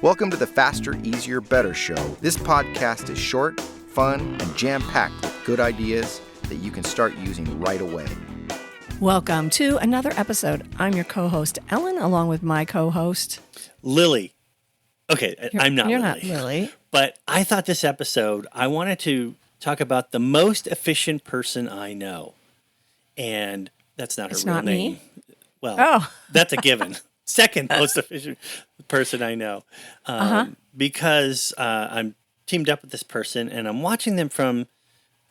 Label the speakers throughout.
Speaker 1: Welcome to the Faster, Easier, Better show. This podcast is short, fun, and jam-packed with good ideas that you can start using right away.
Speaker 2: Welcome to another episode. I'm your co-host, Ellen, along with my co-host,
Speaker 3: Lily. Okay, I'm not
Speaker 2: You're
Speaker 3: Lily.
Speaker 2: not Lily.
Speaker 3: But I thought this episode, I wanted to talk about the most efficient person I know. And that's not her real name.
Speaker 2: Me?
Speaker 3: Well, that's a given. Second most efficient person I know. Because I'm teamed up with this person and I'm watching them from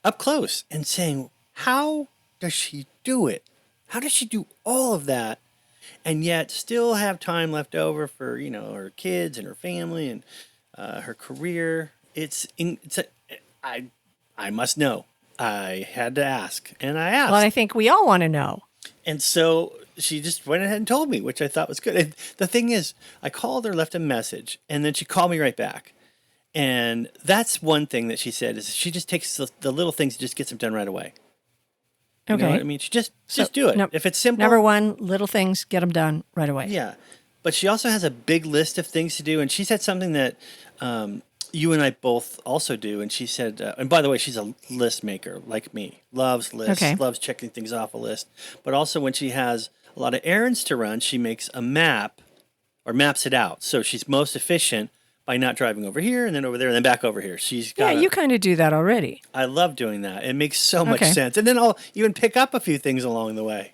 Speaker 3: up close and saying, how does she do it? How does she do all of that and yet still have time left over for, her kids and her family and her career? I must know. I had to ask, and I asked.
Speaker 2: Well, I think we all want to know.
Speaker 3: And so she just went ahead and told me, which I thought was good. And the thing is, I called her, left a message, and then she called me right back. And that's one thing that she said is she just takes the little things and just gets them done right away. You know what I mean? She just do it. If it's simple.
Speaker 2: Number one, little things, get them done right away.
Speaker 3: Yeah. But she also has a big list of things to do. And she said something that you and I both also do. And she said, and by the way, she's a list maker like me. Loves lists, loves checking things off a list. But also when she has a lot of errands to run, she makes a map or maps it out. So she's most efficient by not driving over here and then over there and then back over here. She's got
Speaker 2: you kind of do that already.
Speaker 3: I love doing that. It makes so much sense. And then I'll even pick up a few things along the way.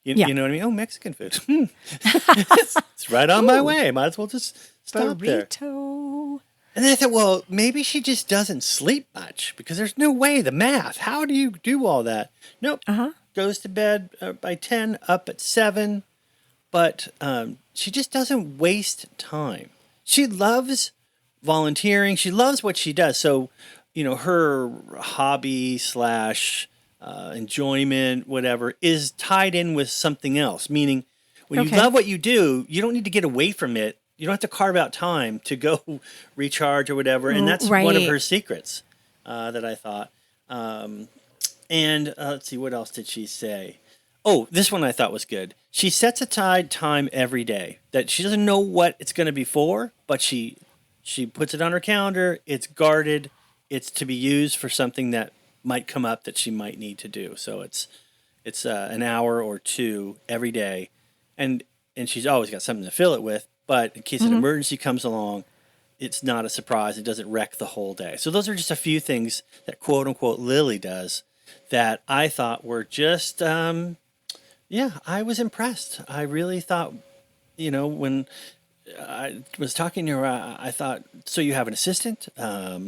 Speaker 3: You know what I mean? Oh, Mexican food. It's right on my way. Might as well just stop
Speaker 2: burrito.
Speaker 3: there. And then I thought, well, maybe she just doesn't sleep much because there's no way. The math. How do you do all that? Nope. Goes to bed by 10, up at 7. But she just doesn't waste time. She loves volunteering. She loves what she does. So, her hobby / enjoyment, whatever, is tied in with something else. Meaning, when you love what you do, you don't need to get away from it. You don't have to carve out time to go recharge or whatever. And that's one of her secrets that I thought. And let's see, what else did she say? Oh, this one I thought was good. She sets aside time every day that she doesn't know what it's going to be for, but she puts it on her calendar. It's guarded. It's to be used for something that might come up that she might need to do. So it's an hour or two every day, and she's always got something to fill it with. But in case an emergency comes along, it's not a surprise. It doesn't wreck the whole day. So those are just a few things that quote unquote Lily does that I thought were just. I was impressed. I really thought, when I was talking to her, I thought, so you have an assistant? Are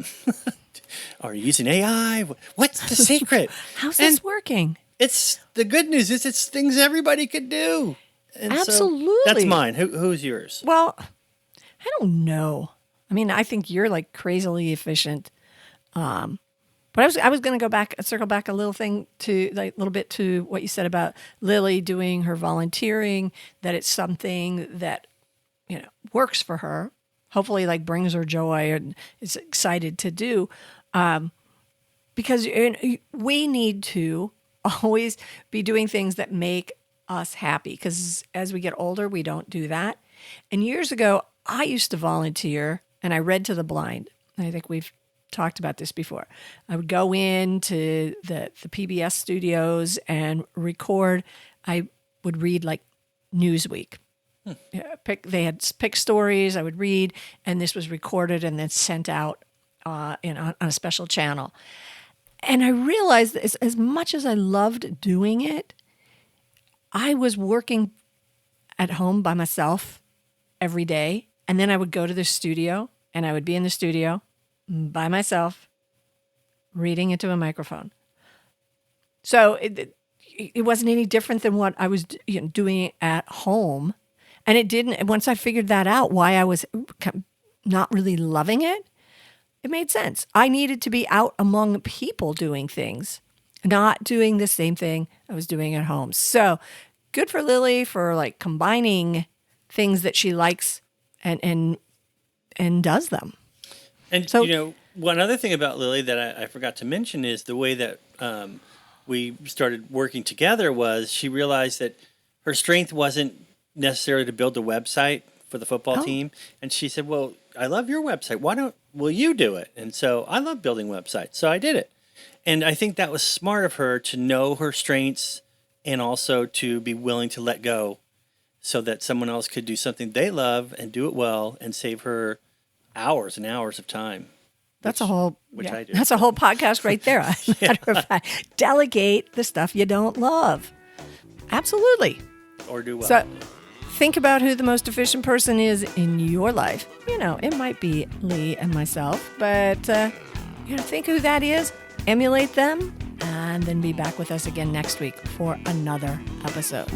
Speaker 3: you using AI? What's the secret?
Speaker 2: How's this working?
Speaker 3: It's the good news is it's things everybody could do. And
Speaker 2: absolutely.
Speaker 3: So that's mine. Who's yours?
Speaker 2: Well, I don't know. I mean, I think you're like crazily efficient. But I was going to circle back a little bit to what you said about Lily doing her volunteering, that it's something that, works for her, hopefully like brings her joy and is excited to do. Because we need to always be doing things that make us happy. Because as we get older, we don't do that. And years ago, I used to volunteer and I read to the blind. I think we've talked about this before. I would go into the PBS studios and record. I would read like Newsweek. They had pick stories I would read, and this was recorded and then sent out on a special channel. And I realized that as much as I loved doing it, I was working at home by myself every day, and then I would go to the studio, and I would be in the studio by myself, reading into a microphone. So it wasn't any different than what I was doing at home. And it didn't, once I figured that out, why I was not really loving it, it made sense. I needed to be out among people doing things, not doing the same thing I was doing at home. So good for Lily for like combining things that she likes and does them.
Speaker 3: And, so, one other thing about Lily that I forgot to mention is the way that we started working together was she realized that her strength wasn't necessarily to build a website for the football team. And she said, well, I love your website. Will you do it? And so I love building websites. So I did it. And I think that was smart of her to know her strengths and also to be willing to let go so that someone else could do something they love and do it well and save her hours and hours of time.
Speaker 2: That's a whole
Speaker 3: I do.
Speaker 2: That's a whole podcast right there. Matter of fact, delegate the stuff you don't love. Absolutely.
Speaker 3: Or do well.
Speaker 2: So think about who the most efficient person is in your life. It might be Lee and myself, but think who that is, emulate them, and then be back with us again next week for another episode.